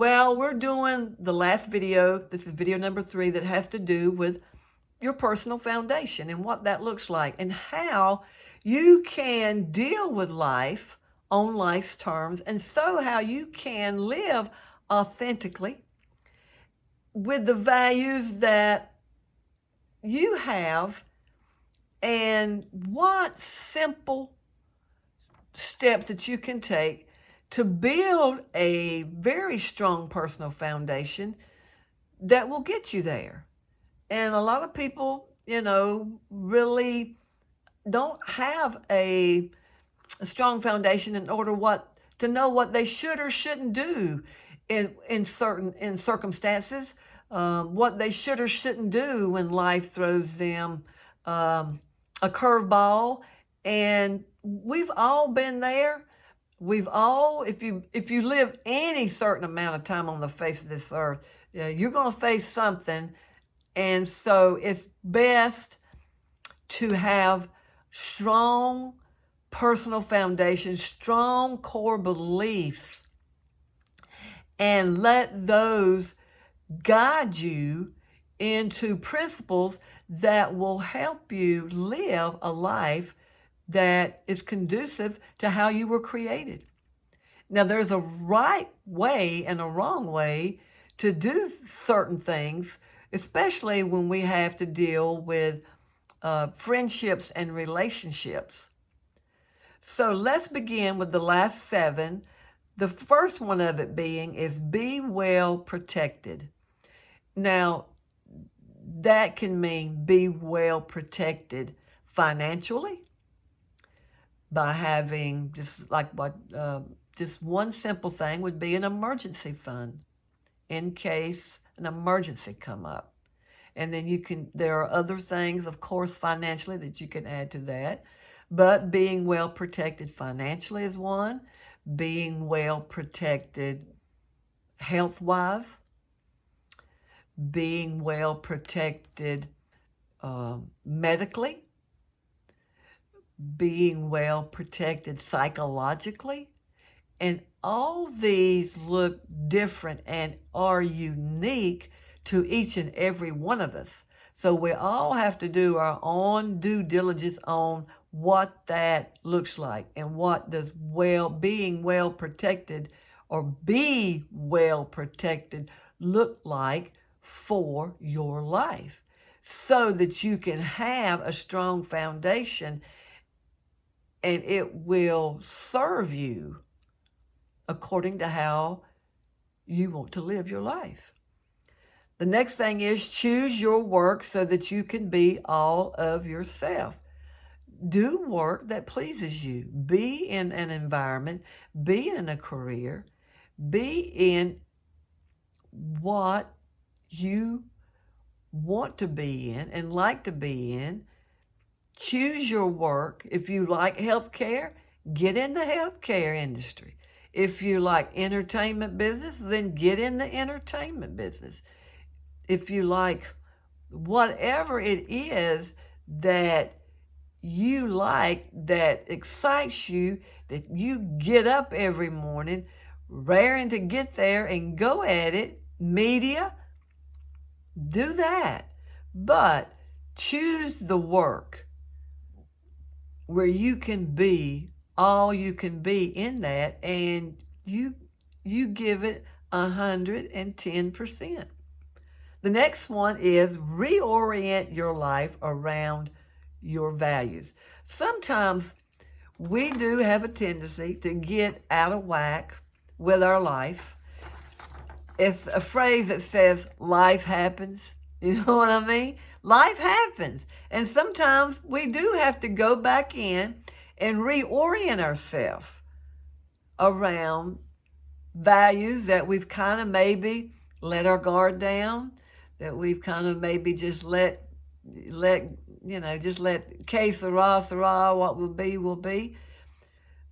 Well, we're doing the last video. This is video number 3 that has to do with your personal foundation and what that looks like and how you can deal with life on life's terms, and so how you can live authentically with the values that you have, and what simple steps that you can take to build a very strong personal foundation that will get you there. And a lot of people, really don't have a strong foundation in order to know what they should or shouldn't do in certain circumstances, what they should or shouldn't do when life throws them a curveball. And we've all been there. We've all, if you live any certain amount of time on the face of this earth, you're going to face something. And so it's best to have strong personal foundation, strong core beliefs, and let those guide you into principles that will help you live a life that is conducive to how you were created. Now, there's a right way and a wrong way to do certain things, especially when we have to deal with friendships and relationships. So let's begin with the last 7. The first one of it being is be well protected. Now, that can mean be well protected financially, by having just one simple thing would be an emergency fund in case an emergency come up. And then there are other things, of course, financially that you can add to that. But being well protected financially is one. Being well protected health-wise. Being well protected medically. Being well protected psychologically. And all these look different and are unique to each and every one of us. So we all have to do our own due diligence on what that looks like and what does being well protected or be well protected look like for your life, so that you can have a strong foundation and it will serve you according to how you want to live your life. The next thing is choose your work so that you can be all of yourself. Do work that pleases you. Be in an environment, be in a career, be in what you want to be in and like to be in. Choose your work. If you like healthcare, get in the healthcare industry. If you like entertainment business, then get in the entertainment business. If you like whatever it is that you like, that excites you, that you get up every morning raring to get there and go at it, media, do that. But choose the work where you can be all you can be in that, and you give it 110%. The next one is reorient your life around your values. Sometimes we do have a tendency to get out of whack with our life. It's a phrase that says life happens. You know what I mean? Life happens. And sometimes we do have to go back in and reorient ourselves around values that we've kind of maybe let our guard down, that we've kind of maybe just let que sera, what will be.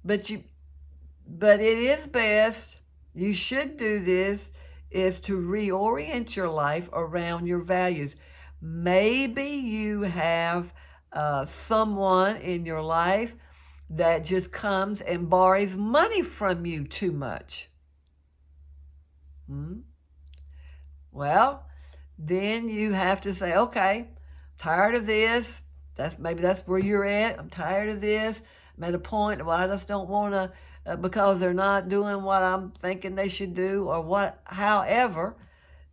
But it is best, you should do this, is to reorient your life around your values. Maybe you have someone in your life that just comes and borrows money from you too much. Well, then you have to say, okay, tired of this. Maybe that's where you're at. I'm tired of this. I'm at a point where I just don't want to, because they're not doing what I'm thinking they should do, or what. However,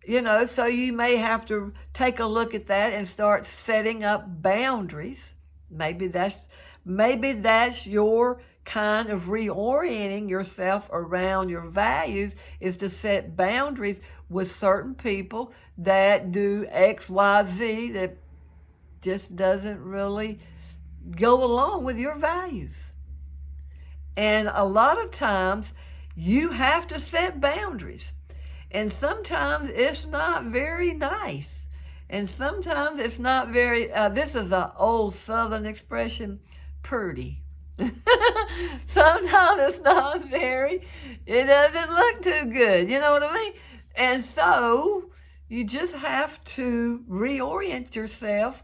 so you may have to take a look at that and start setting up boundaries. Maybe that's your kind of reorienting yourself around your values, is to set boundaries with certain people that do X, Y, Z, that just doesn't really go along with your values. And a lot of times you have to set boundaries. And sometimes it's not very nice. And sometimes it's not very, this is an old Southern expression, purty. Sometimes it's not it doesn't look too good. You know what I mean? And so you just have to reorient yourself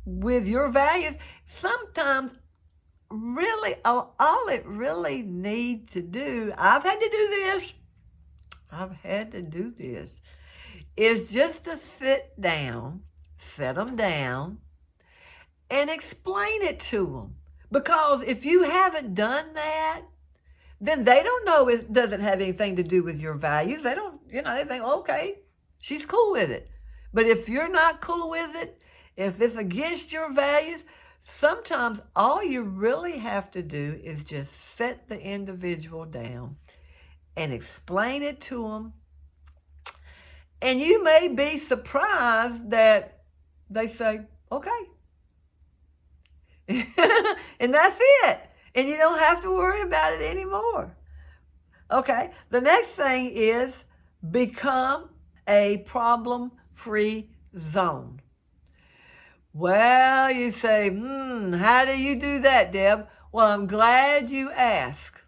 with your values. Sometimes really all it really needs to do, I've had to do this, is just to set them down and explain it to them. Because if you haven't done that, then they don't know it doesn't have anything to do with your values. They don't, they think, okay, she's cool with it. But if you're not cool with it, if it's against your values, sometimes all you really have to do is just set the individual down and explain it to them. And you may be surprised that they say, okay. And that's it. And you don't have to worry about it anymore. Okay, the next thing is become a problem-free zone. Well, you say, how do you do that, Deb? Well, I'm glad you asked.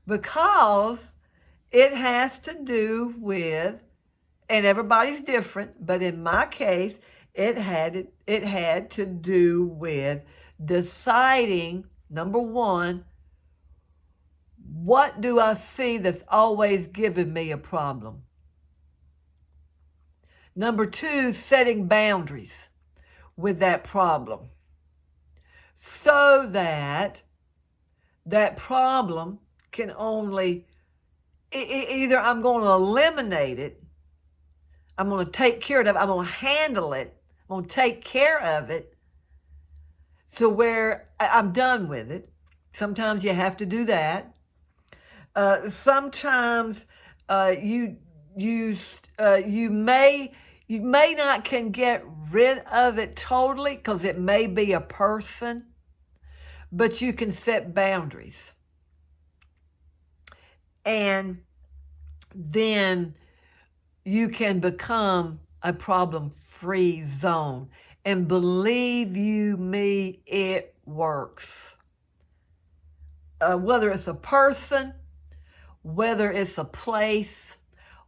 Because it has to do with, and everybody's different, but in my case, it had to do with deciding, number one, what do I see that's always giving me a problem? Number two, setting boundaries with that problem so that that problem can only, either I'm going to eliminate it, I'm going to take care of it, I'm going to handle it, I'm going to take care of it to where I'm done with it. Sometimes you have to do that. Sometimes you may not can get rid of it totally because it may be a person, but you can set boundaries. And then you can become a problem-free zone. And believe you me, it works. Whether it's a person, whether it's a place,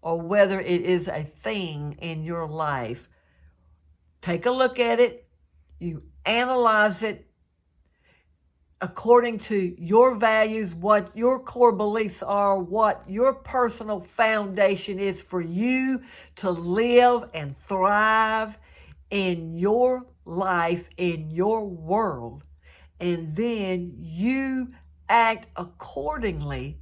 or whether it is a thing in your life, take a look at it, you analyze it according to your values, what your core beliefs are, what your personal foundation is for you to live and thrive in your life, in your world, and then you act accordingly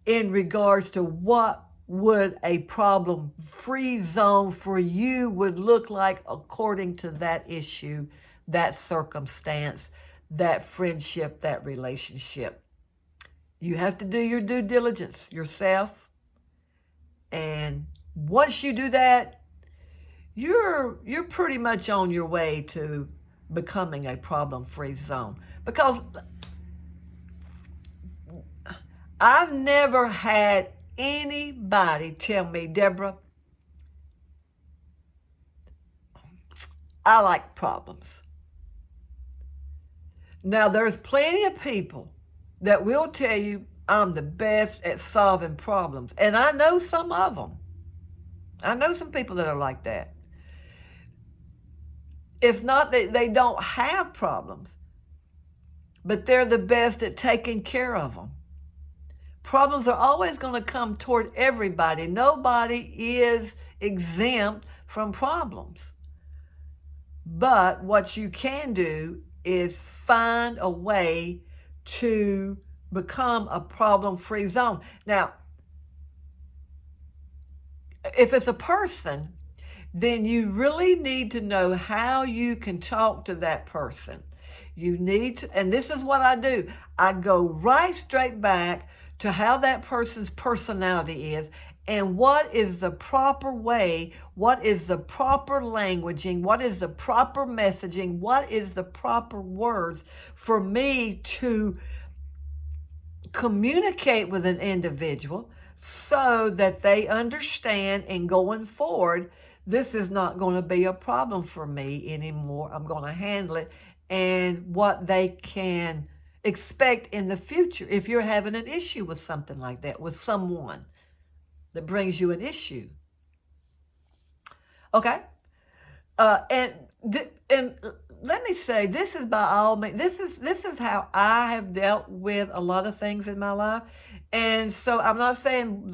in regards to what would a problem-free zone for you would look like according to that issue, that circumstance, that friendship, that relationship. You have to do your due diligence yourself. And once you do that, you're pretty much on your way to becoming a problem-free zone. Because I've never had anybody tell me, Deborah, I like problems. Now, there's plenty of people that will tell you I'm the best at solving problems. And I know some of them. I know some people that are like that. It's not that they don't have problems, but they're the best at taking care of them. Problems are always going to come toward everybody. Nobody is exempt from problems. But what you can do is find a way to become a problem-free zone. Now, if it's a person, then you really need to know how you can talk to that person. You need to, and this is what I do. I go right straight back to how that person's personality is and what is the proper way, what is the proper languaging, what is the proper messaging, what is the proper words for me to communicate with an individual so that they understand, and going forward, this is not going to be a problem for me anymore. I'm going to handle it, and what they can expect in the future if you're having an issue with something like that, with someone that brings you an issue. Okay? And let me say, this is by all means, this is how I have dealt with a lot of things in my life. And so I'm not saying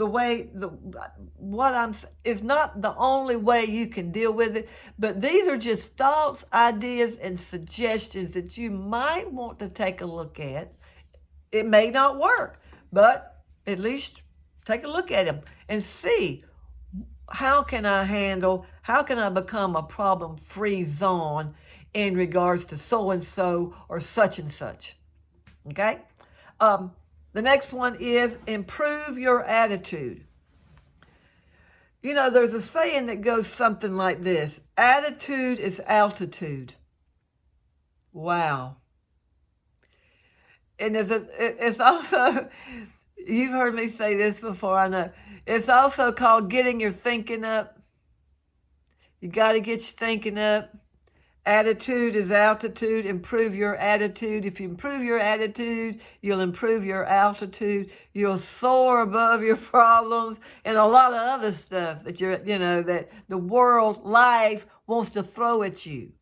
is not the only way you can deal with it, but these are just thoughts, ideas, and suggestions that you might want to take a look at. It may not work, but at least take a look at them and see, how can I become a problem-free zone in regards to so-and-so or such and such. Okay? The next one is improve your attitude. You know, there's a saying that goes something like this: attitude is altitude. Wow. And it's also, you've heard me say this before, I know. It's also called getting your thinking up. You got to get your thinking up. Attitude is altitude. Improve your attitude. If you improve your attitude, you'll improve your altitude. You'll soar above your problems and a lot of other stuff that that the world, life wants to throw at you.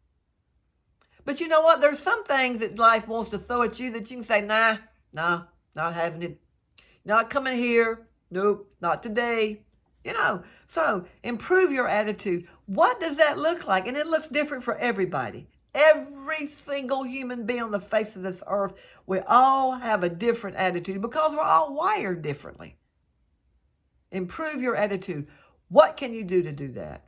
But you know what? There's some things that life wants to throw at you that you can say, nah, not having it. Not coming here. Nope, not today. So improve your attitude. What does that look like? And it looks different for everybody. Every single human being on the face of this earth, we all have a different attitude because we're all wired differently. Improve your attitude. What can you do to do that?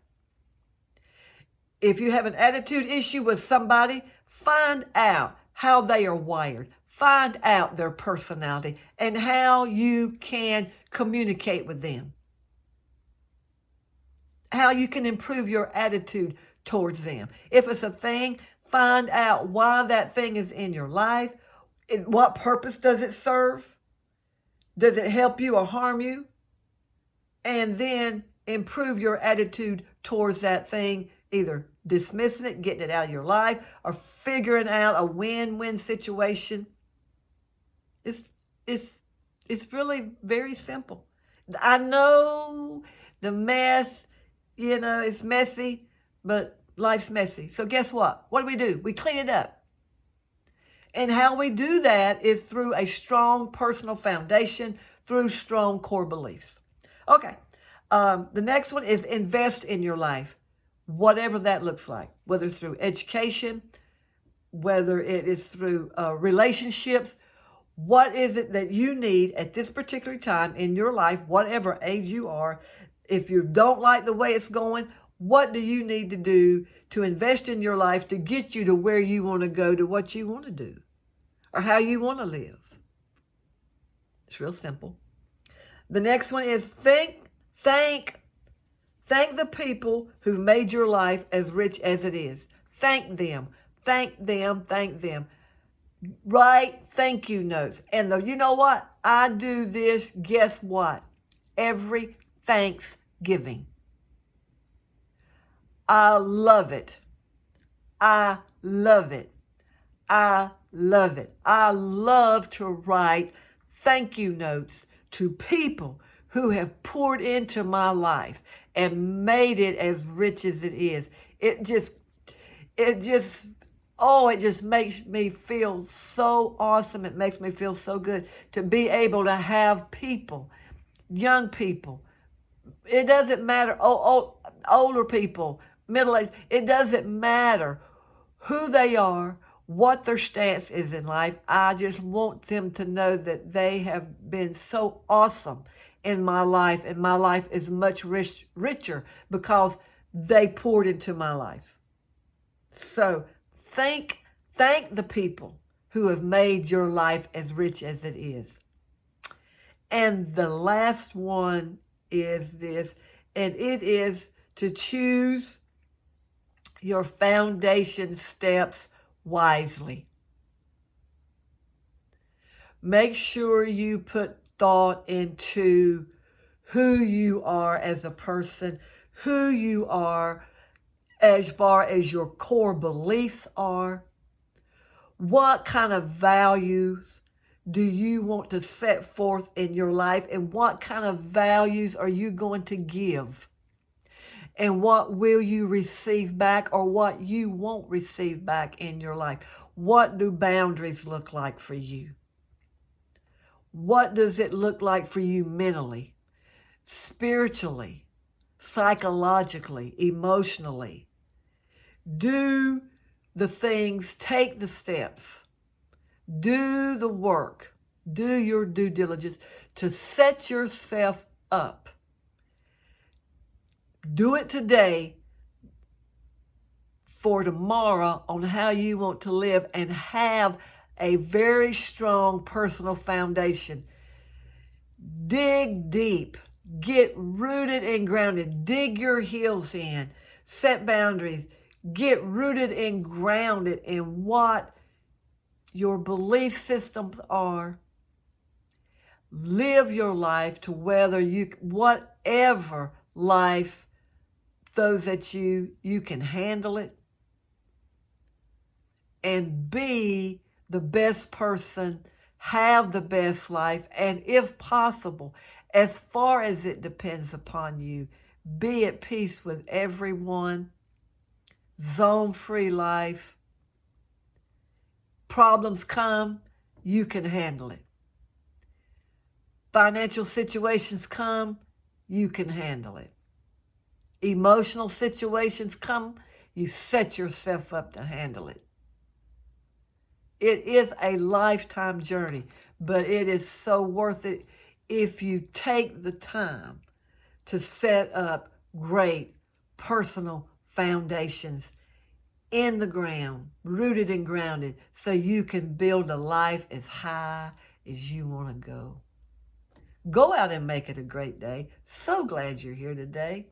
If you have an attitude issue with somebody, find out how they are wired. Find out their personality and how you can communicate with them. How you can improve your attitude towards them. If it's a thing, find out why that thing is in your life. What purpose does it serve? Does it help you or harm you? And then improve your attitude towards that thing, either dismissing it, getting it out of your life, or figuring out a win-win situation. It's really very simple. I know the mess, it's messy, but life's messy. So guess what? What do? We clean it up. And how we do that is through a strong personal foundation, through strong core beliefs. Okay. The next one is invest in your life, whatever that looks like, whether it's through education, whether it is through relationships. What is it that you need at this particular time in your life, whatever age you are? If you don't like the way it's going, what do you need to do to invest in your life to get you to where you want to go, to what you want to do, or how you want to live? It's real simple. The next one is thank the people who've made your life as rich as it is. Thank them. Write thank you notes. And you know what? I do this, guess what? Every Thanksgiving. I love it. I love to write thank you notes to people who have poured into my life and made it as rich as it is. It just oh, it just makes me feel so awesome. It makes me feel so good to be able to have people, young people. It doesn't matter, older people, middle-aged. It doesn't matter who they are, what their stance is in life. I just want them to know that they have been so awesome in my life, and my life is much richer because they poured into my life. So thank the people who have made your life as rich as it is. And the last one is this, and it is to choose your foundation steps wisely. Make sure you put thought into who you are as a person, who you are as far as your core beliefs are. What kind of values do you want to set forth in your life, and what kind of values are you going to give? And what will you receive back, or what you won't receive back in your life? What do boundaries look like for you? What does it look like for you mentally, spiritually, psychologically, emotionally? Do the things, take the steps, do the work, do your due diligence to set yourself up. Do it today for tomorrow on how you want to live, and have a very strong personal foundation. Dig deep, get rooted and grounded, dig your heels in, set boundaries, get rooted and grounded in what your belief systems are. Live your life to whatever life those that you can handle it, and be the best person, have the best life, and if possible, as far as it depends upon you, be at peace with everyone, zone-free life. Problems come, you can handle it. Financial situations come, you can handle it. Emotional situations come, you set yourself up to handle it. It is a lifetime journey, but it is so worth it if you take the time to set up great personal foundations in the ground, rooted and grounded, so you can build a life as high as you want to go. Go out and make it a great day. So glad you're here today.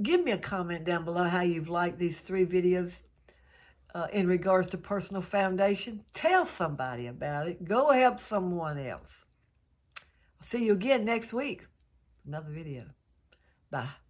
Give me a comment down below how you've liked these 3 videos in regards to personal foundation. Tell somebody about it. Go help someone else. I'll see you again next week. Another video. Bye.